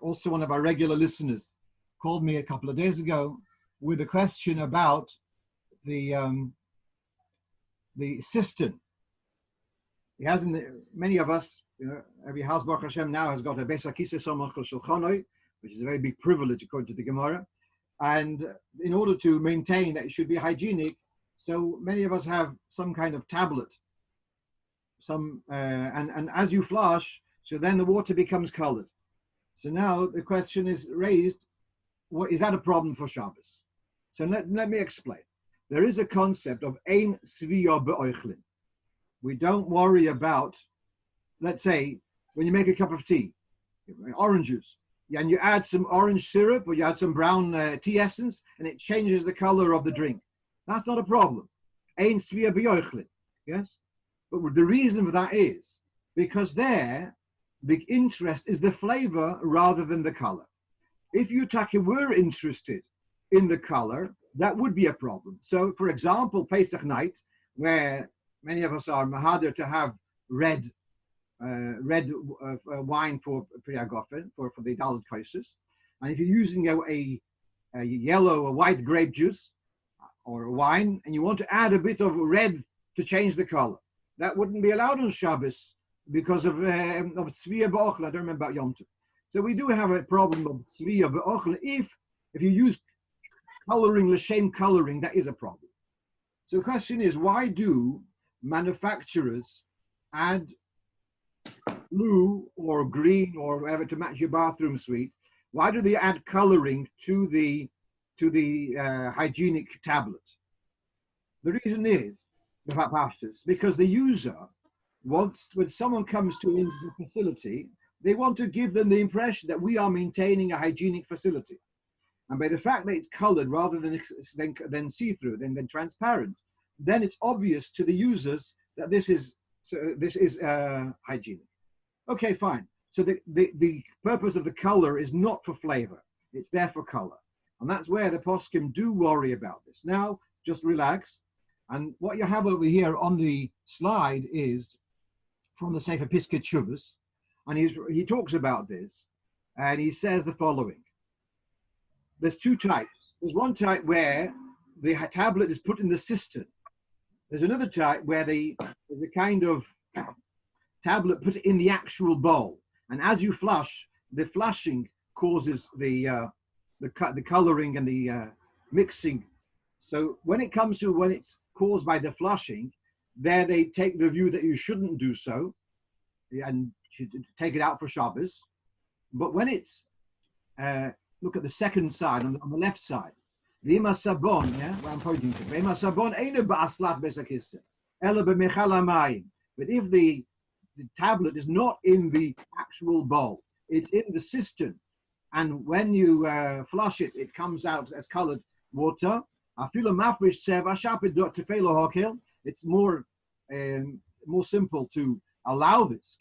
Also, one of our regular listeners called me a couple of days ago with a question about the cistern. He has many of us, every house Baruch Hashem now has got a Beis HaKisei Samach Shulchanoi, which is a very big privilege according to the Gemara. And in order to maintain that it should be hygienic, so many of us have some kind of tablet. And as you flush, so then the water becomes colored. So now the question is raised, is that a problem for Shabbos? So let me explain. There is a concept of ein svia be'oichlin. We don't worry about, let's say, when you make a cup of tea, orange juice, and you add some orange syrup or you add some brown tea essence, and it changes the color of the drink. That's not a problem. Ein svia be'oichlin, yes? But the reason for that is because there, the interest is the flavor rather than the color. If you were interested in the color, that would be a problem. So, for example, Pesach night, where many of us are mahader to have red wine for Priyagofen, for the Dalit Kaisis, and if you're using a yellow or white grape juice or wine, and you want to add a bit of red to change the color, that wouldn't be allowed on Shabbos because of tzviya ba'ochel. I don't remember about Yom Tov. So we do have a problem of tzviya ba'ochel. If you use coloring, l'shem coloring, that is a problem. So the question is, why do manufacturers add blue or green or whatever to match your bathroom suite? Why do they add coloring to the hygienic tablet? The reason is, because the user wants, when someone comes to the facility, they want to give them the impression that we are maintaining a hygienic facility. And by the fact that it's colored rather than see-through, than transparent, then it's obvious to the users that this is hygienic. Okay, fine. So the purpose of the color is not for flavor. It's there for color. And that's where the poskim do worry about this. Now, just relax. And what you have over here on the slide is from the Sefer Piskei Teshuvos, and he talks about this, and he says the following. There's two types. There's one type where the tablet is put in the cistern. There's another type where there's a kind of tablet put in the actual bowl. And as you flush, the flushing causes the coloring and the mixing. So when it's caused by the flushing, there they take the view that you shouldn't do so and take it out for Shabbos. But when it's, look at the second side, on the left side, V'ima sabon, where I'm pointing to, V'ima sabon einu ba'aslat Beis HaKisei, ela b'mechal hamayim. But if the tablet is not in the actual bowl, it's in the cistern, and when you flush it, it comes out as colored water. It's more simple to allow this.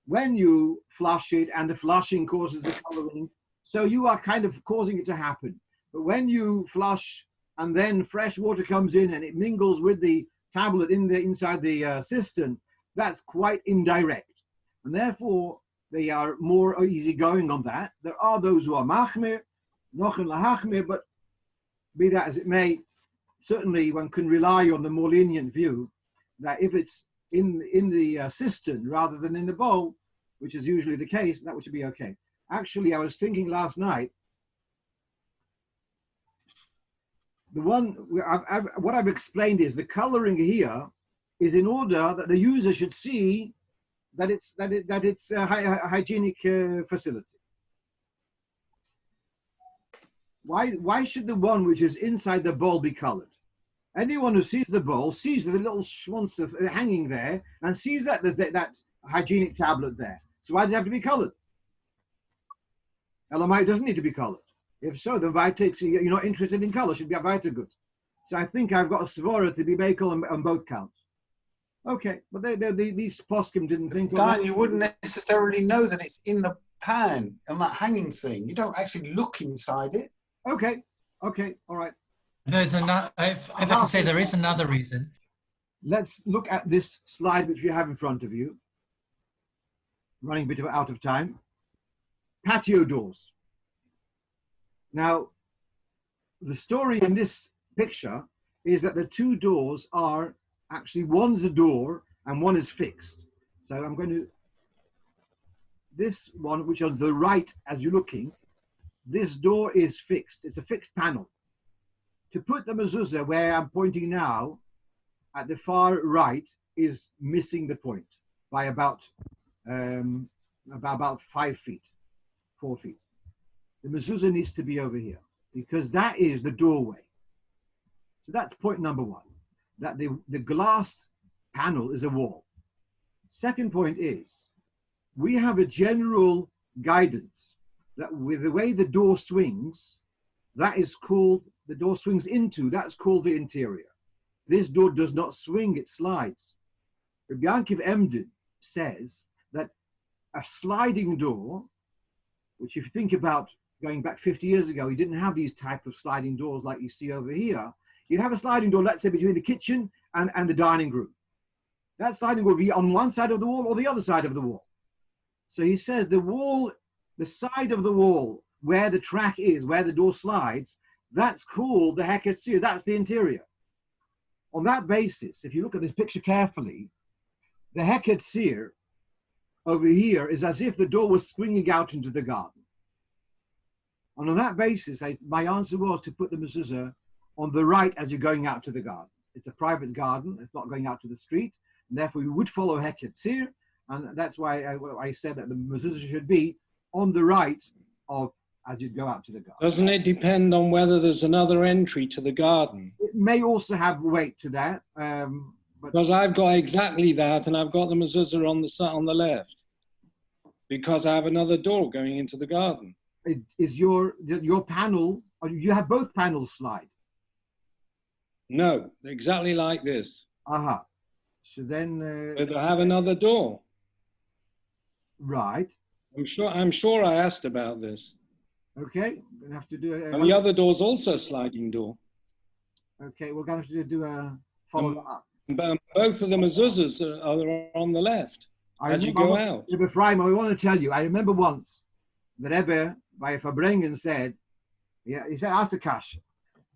When you flush it and the flushing causes the coloring, so you are kind of causing it to happen. But when you flush and then fresh water comes in and it mingles with the tablet inside the cistern, that's quite indirect. And therefore, they are more easygoing on that. There are those who are machmir, nochen lahachmir, but be that as it may, certainly one can rely on the more lenient view that if it's in the cistern rather than in the bowl, which is usually the case, that would be okay. Actually, I was thinking last night, what I've explained is the coloring here is in order that the user should see that it's a hygienic facility. Why should the one which is inside the bowl be colored? Anyone who sees the bowl sees the little schwanz hanging there and sees that there's that hygienic tablet there. So why does it have to be colored? Elamite doesn't need to be colored. If so, the Vita, you're not interested in color, should be a Vita good. So I think I've got a svara to be makel on both counts. Okay, but these poskim didn't think of that. Dan, you wouldn't necessarily know that it's in the pan on that hanging thing. You don't actually look inside it. Okay, all right. There's another. If I can say, there is another reason. Let's look at this slide which you have in front of you. running a bit out of time. Patio doors. Now, the story in this picture is that the two doors are actually, one's a door and one is fixed. So I'm going to, this one, which on the right as you're looking, this door is fixed. It's a fixed panel. To put the mezuzah where I'm pointing now, at the far right, is missing the point by about 5 feet, 4 feet. The mezuzah needs to be over here because that is the doorway. So that's point number one, that the glass panel is a wall. Second point is, we have a general guidance that with the way the door swings, that is called, the door swings into, that's called the interior. This door does not swing, it slides. Rabbi Yankiv Emden says that a sliding door, which if you think about going back 50 years ago, you didn't have these type of sliding doors like you see over here. You'd have a sliding door, let's say, between the kitchen and the dining room. That sliding door would be on one side of the wall or the other side of the wall. So he says the wall, the side of the wall where the track is, where the door slides, that's called the Heketzir, that's the interior. On that basis, if you look at this picture carefully, the Heketzir over here is as if the door was swinging out into the garden. And on that basis, my answer was to put the mezuzah on the right as you're going out to the garden. It's a private garden, it's not going out to the street, and therefore we would follow Heketzir, and that's why I said that the mezuzah should be on the right of as you go out to the garden. Doesn't it depend on whether there's another entry to the garden? It may also have weight to that. Because I've got exactly that, and I've got the mezuzah on the left, because I have another door going into the garden. Is your panel, or you have both panels slide? No, exactly like this. Aha. So then... But I have another door. Right. I'm sure I asked about this. Okay, we're going to have to do And the other door's also a sliding door. Okay, we're going to have to do a follow-up. But both of the mezuzahs are on the left as you go out. Rebbe Freim, I want to tell you, I remember once the Rebbe, by Fabrengen, said, he said, ask a kasha.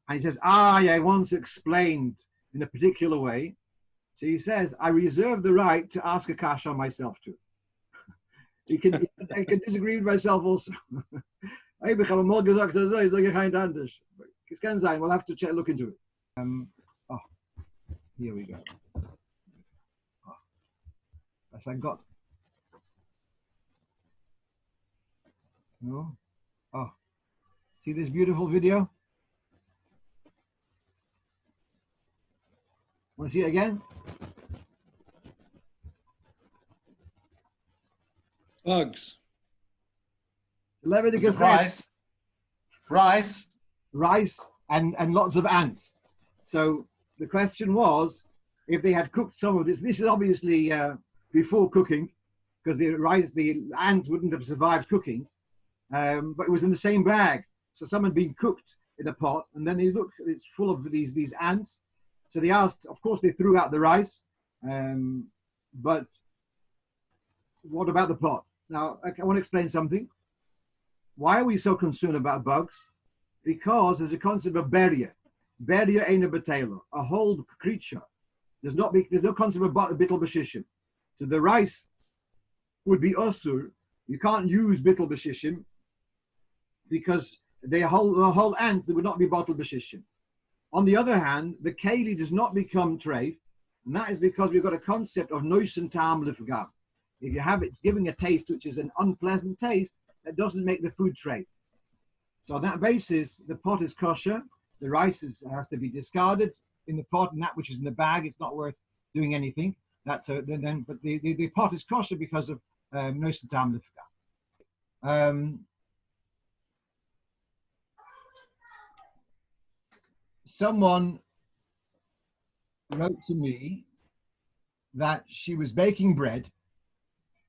And he says, I once explained in a particular way. So he says, I reserve the right to ask a kasha myself too. I can disagree with myself also. Ich habe mal gesagt, ich sage kein anders. Es kann sein, we'll have to look into it. Here we go. As I got. No. Oh, see this beautiful video? Want to see it again? Bugs. Rice and lots of ants. So the question was, if they had cooked some of this is obviously before cooking, because the ants wouldn't have survived cooking, but it was in the same bag. So some had been cooked in a pot, and then they looked, it's full of these ants. So they asked, of course they threw out the rice, but what about the pot? Now, I want to explain something. Why are we so concerned about bugs? Because there's a concept of beria. Beria eina betela, a whole creature. There's no concept of bittul b'shishim. So the rice would be usur. You can't use bittul b'shishim because the whole ants, they would not be bittul b'shishim. On the other hand, the keli does not become treif, and that is because we've got a concept of noisen tam lifgam. If you have it's giving a taste which is an unpleasant taste, that doesn't make the food treif. So on that basis, the pot is kosher. The rice has to be discarded in the pot, and that which is in the bag, it's not worth doing anything. But the pot is kosher because of noisen tam lifgam. Someone wrote to me that she was baking bread,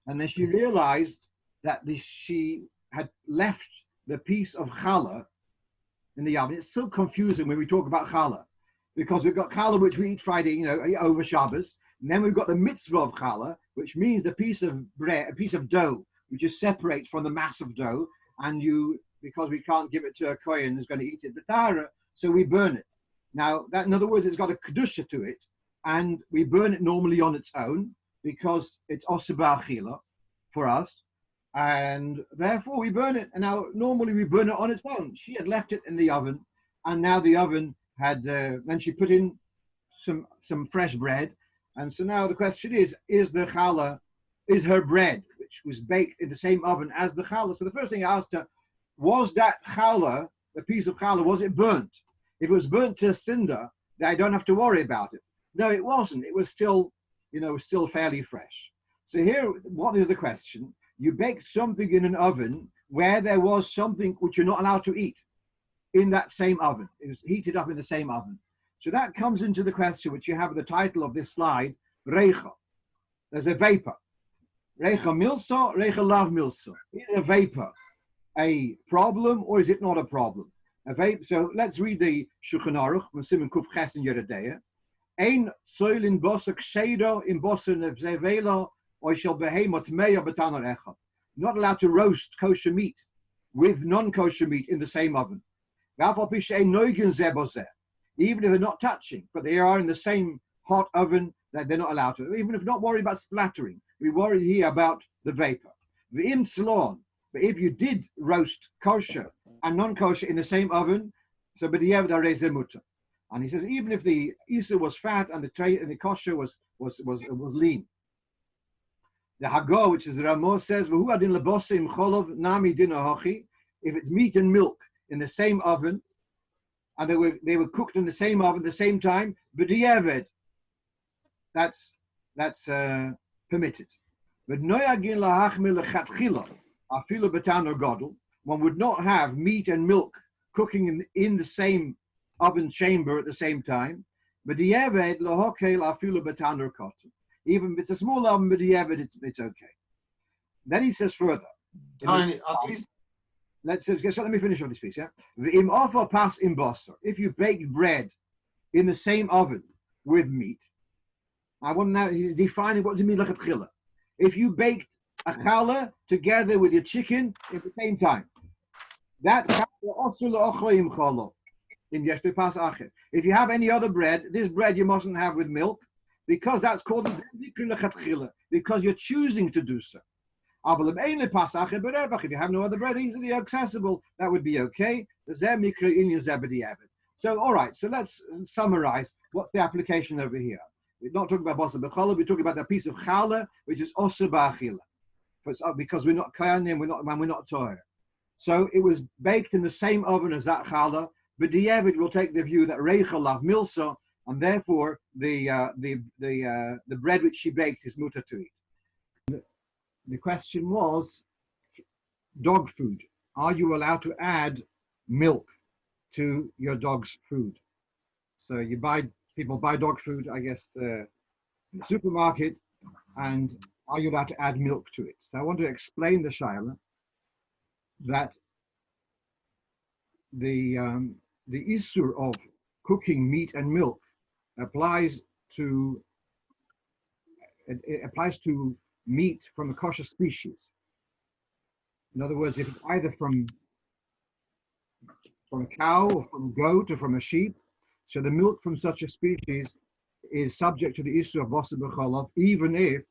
and then she realized that she had left the piece of challah in the oven. It's so confusing when we talk about challah, because we've got challah which we eat Friday, over Shabbos, and then we've got the mitzvah of challah, which means the piece of bread, a piece of dough, which is separate from the mass of dough, and because we can't give it to a kohen who's going to eat it, so we burn it. Now, that, in other words, it's got a kedusha to it, and we burn it normally on its own because it's oseba achila for us, and therefore we burn it. And now, normally we burn it on its own. She had left it in the oven, and now the oven had. Then she put in some fresh bread, and so now the question is the challah, is her bread, which was baked in the same oven as the challah? So the first thing I asked her, was that challah, the piece of challah, was it burnt? If it was burnt to a cinder, then I don't have to worry about it. No, it wasn't. It was still, still fairly fresh. So here, what is the question? You baked something in an oven where there was something which you're not allowed to eat in that same oven. It was heated up in the same oven. So that comes into the question, which you have the title of this slide, Reicha. There's a vapor. Reicha milsa, Reicha lav milsa. Is a vapor a problem or is it not a problem? A vapor. So let's read the Shulchan Aruch from Simon Kuf Ches and Yeredeya. Ein soil in bosa kshedo in bosa nevzevela or shall behemot meya betanar echad. Not allowed to roast kosher meat with non-kosher meat in the same oven. Even if they're not touching, but they are in the same hot oven, that they're not allowed to. Even if not worried about splattering, we worry here about the vapor. V'im tzlon, but if you did roast kosher and non-kosher in the same oven, so b'diavad arei mutter. And he says even if the isa was fat and the kosher was lean. The Hagor, which is the Ramos, says v'hu adin lebosim cholov nami din ahochi. If it's meat and milk in the same oven, and they were cooked in the same oven at the same time, b'diavad, that's permitted. But noyagin lahachmil lechatchila afilu b'tanor gadol. One would not have meat and milk cooking in the same oven chamber at the same time. B'diavad lahokel afilu b'tanor kotel. Even if it's a small oven, b'diavad, it's okay. Then he says further. Let me finish on this piece. Yeah, v'im offer pas im basar. If you bake bread in the same oven with meat, I want now he's defining what does it mean lechatchila. If you baked a challah together with your chicken at the same time, that challah also le'ochleim challah in yeshtu pas acher. If you have any other bread, this bread you mustn't have with milk because that's called lechatchila because you're choosing to do so. If you have no other bread easily accessible, that would be okay. So, all right, so let's summarize what's the application over here. We're not talking about basa b'challah, we're talking about a piece of challah, which is osa b'achila. Because we're not kayanim, we're not torah. So it was baked in the same oven as that challah, but Diavad will take the view that reicha lav milsa, and therefore the bread which she baked is mutar to eat. The question was dog food. Are you allowed to add milk to your dog's food? So people buy dog food, I guess, in the supermarket, and are you allowed to add milk to it? So I want to explain the shaila that the issue of cooking meat and milk applies to meat from a kosher species. In other words, if it's either from a cow or from a goat or from a sheep, so the milk from such a species is subject to the issue of basa b'chalav, even if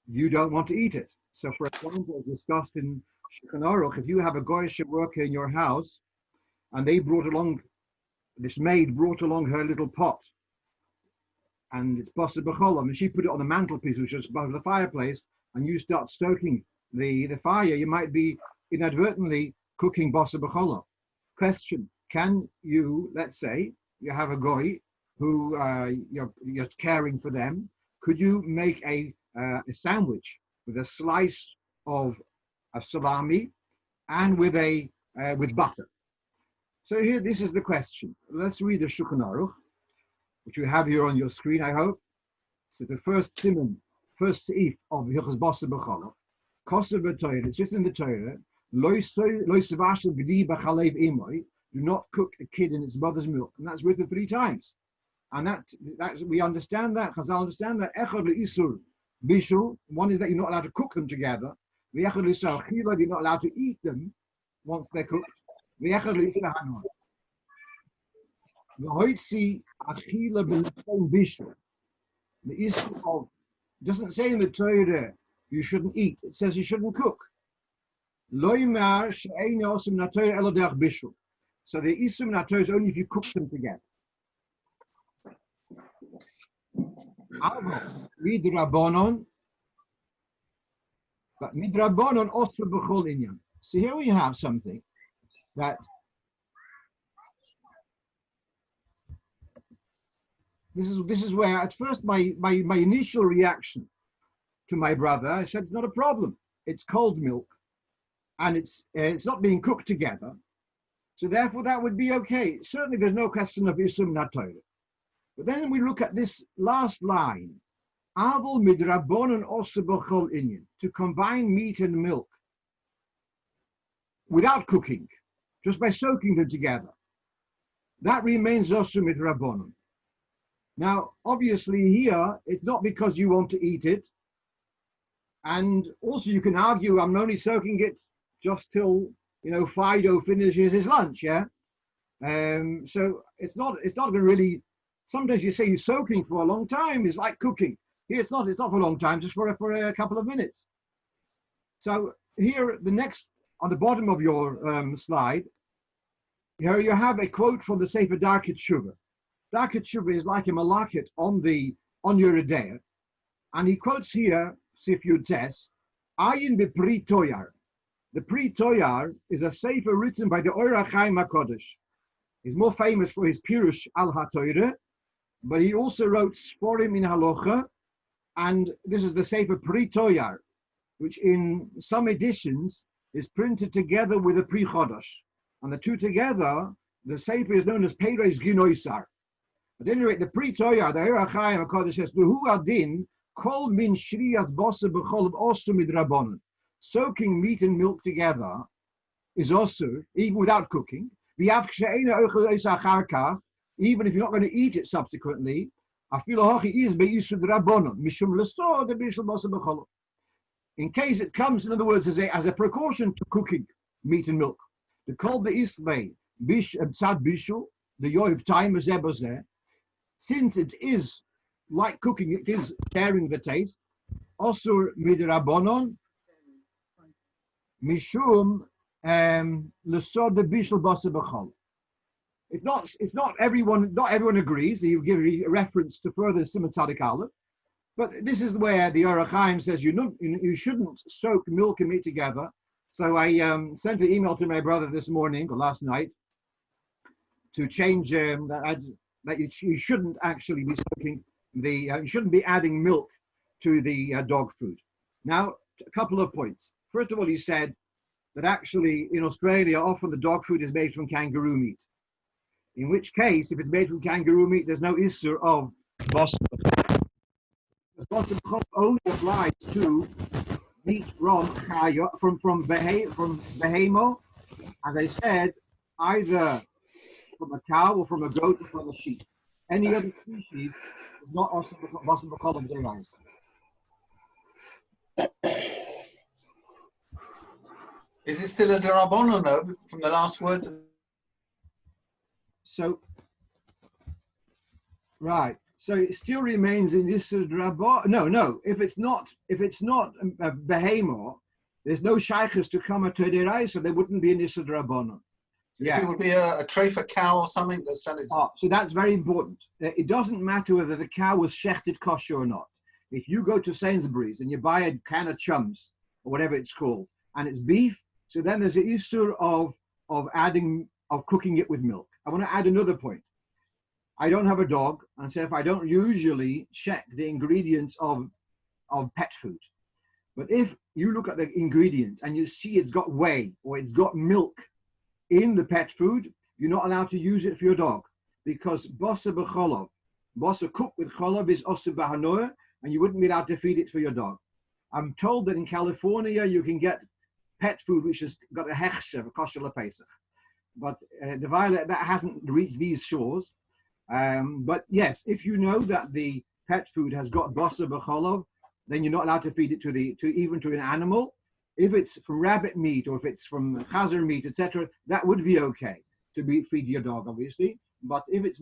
you don't want to eat it. So for example, as discussed in Shulchan Aruch, if you have a goyish worker in your house and this maid brought along her little pot, and it's basa b'chalav, and she put it on the mantelpiece, which is above the fireplace, and you start stoking the fire, you might be inadvertently cooking basa b'chalav. Question: can you, let's say, you have a goy who you're caring for them? Could you make a sandwich with a slice of salami and with butter? So here, this is the question. Let's read the Shulchan Aruch, which you have here on your screen, I hope. So the first seif of Hilchos Basa B'Chalav, Kosev b'Torah, it's just in the Torah, do not cook a kid in its mother's milk. And that's written 3 times. And that we understand that, Chazal understand that, Echad le'isur bishul. One is that you're not allowed to cook them together. V'echad l'isar achila, you're not allowed to eat them once they're cooked. V'echad l'isar hanor. V'hoitzi achila b'lechein bishul. The issue of doesn't say in the Torah you shouldn't eat. It says you shouldn't cook. Lo yimar she'ein osum natorah elo derech bishul. So the isum natorah is only if you cook them together. Midrabanon, but midrabanon also b'chol inyan. So here we have something that this is where at first my initial reaction to my brother, I said it's not a problem. It's cold milk, and it's not being cooked together, so therefore that would be okay. Certainly, there's no question of isum natorah. But then we look at this last line, Avol midrabanon also b'chol inyan, to combine meat and milk without cooking, just by soaking them together. That remains also midrabanon. Now, obviously here, it's not because you want to eat it. And also you can argue, I'm only soaking it just till, Fido finishes his lunch, yeah? So it's not going to really, sometimes you say you're soaking for a long time, it's like cooking. Here it's not for a long time, just for a couple of minutes. So here, the next, on the bottom of your slide, here you have a quote from the Sefer Darkei Tshuva. Darkei Tshuva is like a malakit on your Edea, and he quotes here, Sif Yud Tes, Ayin b'Pri Toyar. The Pri Toyar is a sefer written by the Or HaChaim HaKodesh. He's more famous for his Pirush al HaTorah, but he also wrote Sforim in Halacha, and this is the sefer Pri Toyar, which in some editions is printed together with a Pri Chodesh. And the two together, the sefer is known as Peres Ginoisar. At any rate, the Pri Toyar, the Or HaChaim HaKodesh says, Hu Adin, Kol min shriyas bosa b'chol also midrabanan. Soaking meat and milk together is also, even without cooking. Even if you're not going to eat it subsequently, in case it comes, in other words, as a precaution to cooking meat and milk. The kol be'isbei bish tzad bishu, the yoiv time is ebozeh, since it is like cooking, it is sharing the taste. Osur midrabanon mishum lesod bishul basa b'chol. It's not everyone. Not everyone agrees. You give a reference to further Simon Tzadik Aleph, but this is where the Or HaChaim says you shouldn't soak milk and meat together. So I sent an email to my brother this morning or last night to change that you shouldn't actually be soaking you shouldn't be adding milk to the dog food. Now, a couple of points. First of all, he said that actually in Australia, often the dog food is made from kangaroo meat. In which case, if it's made from kangaroo meat, there's no issur of bosser. The bosser only applies to meat from behemo, as I said, either from a cow or from a goat or from a sheep. Any other species is not also bosser b'chol of their eyes. Is it still a derabbanon though, from the last words? So, right. So it still remains in Yisur Drabba. No. If it's not a behemoth, there's no shaykhs to come at Tederai, so there wouldn't be an Yisur Drabbanon. Yeah. If it would be a treifa cow or something that's done it. So that's very important. It doesn't matter whether the cow was shechted kosher or not. If you go to Sainsbury's and you buy a can of chums or whatever it's called, and it's beef, so then there's an issue of cooking it with milk. I want to add another point. I don't have a dog, and so if I don't usually check the ingredients of pet food. But if you look at the ingredients and you see it's got whey or it's got milk in the pet food, you're not allowed to use it for your dog, because bosa b'cholov, bosa cooked with cholov is osu b'hanoah, and you wouldn't be allowed to feed it for your dog. I'm told that in California you can get pet food which has got a hechsher, a kosher lepesach, but the violet that hasn't reached these shores. But yes, if you know that the pet food has got bosa b'cholov, then you're not allowed to feed it even to an animal. If it's from rabbit meat or if it's from chazer meat, etc., that would be okay to feed your dog, obviously. But if it's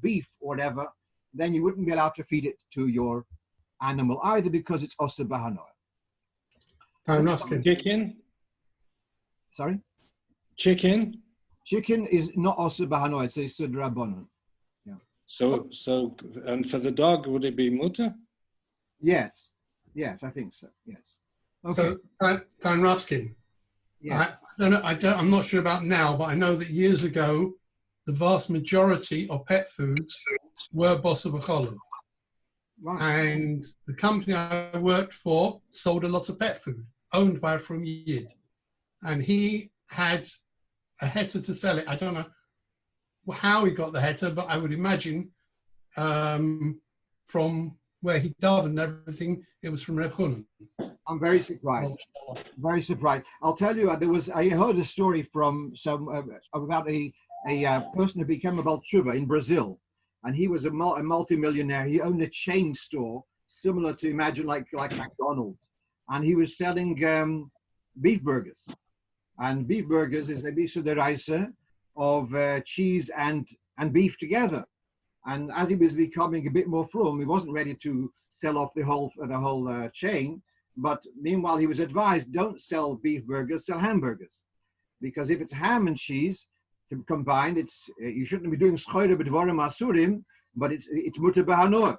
beef or whatever, then you wouldn't be allowed to feed it to your animal either, because it's osur b'hanoah. Raaskin. Chicken? Sorry? Chicken? Chicken is not osur b'hanoah, it's a isur d'rabbanan. So, and for the dog, would it be mutter? Yes, I think so, yes. Okay. So, Raaskin, Yeah. I'm not sure about now, but I know that years ago, the vast majority of pet foods were Bossa V'Cholov. Right. And the company I worked for sold a lot of pet food, owned by from Yid. And he had a heter to sell it. I don't know how he got the heter, but I would imagine from where he davened and everything, it was from Reb Chunan. I'm very surprised. Very surprised. I'll tell you, I heard a story from about a person who became a Baal Tshuva in Brazil, and he was a multimillionaire. He owned a chain store similar to, imagine, like McDonald's, and he was selling beef burgers. And beef burgers is a bisur deraisa of cheese and beef together. And as he was becoming a bit more frum, he wasn't ready to sell off the whole chain. But meanwhile, he was advised, don't sell beef burgers, sell hamburgers. Because if it's ham and cheese combined, you shouldn't be doing schoire b'dvarim asurim, but it's mutar b'hanoah.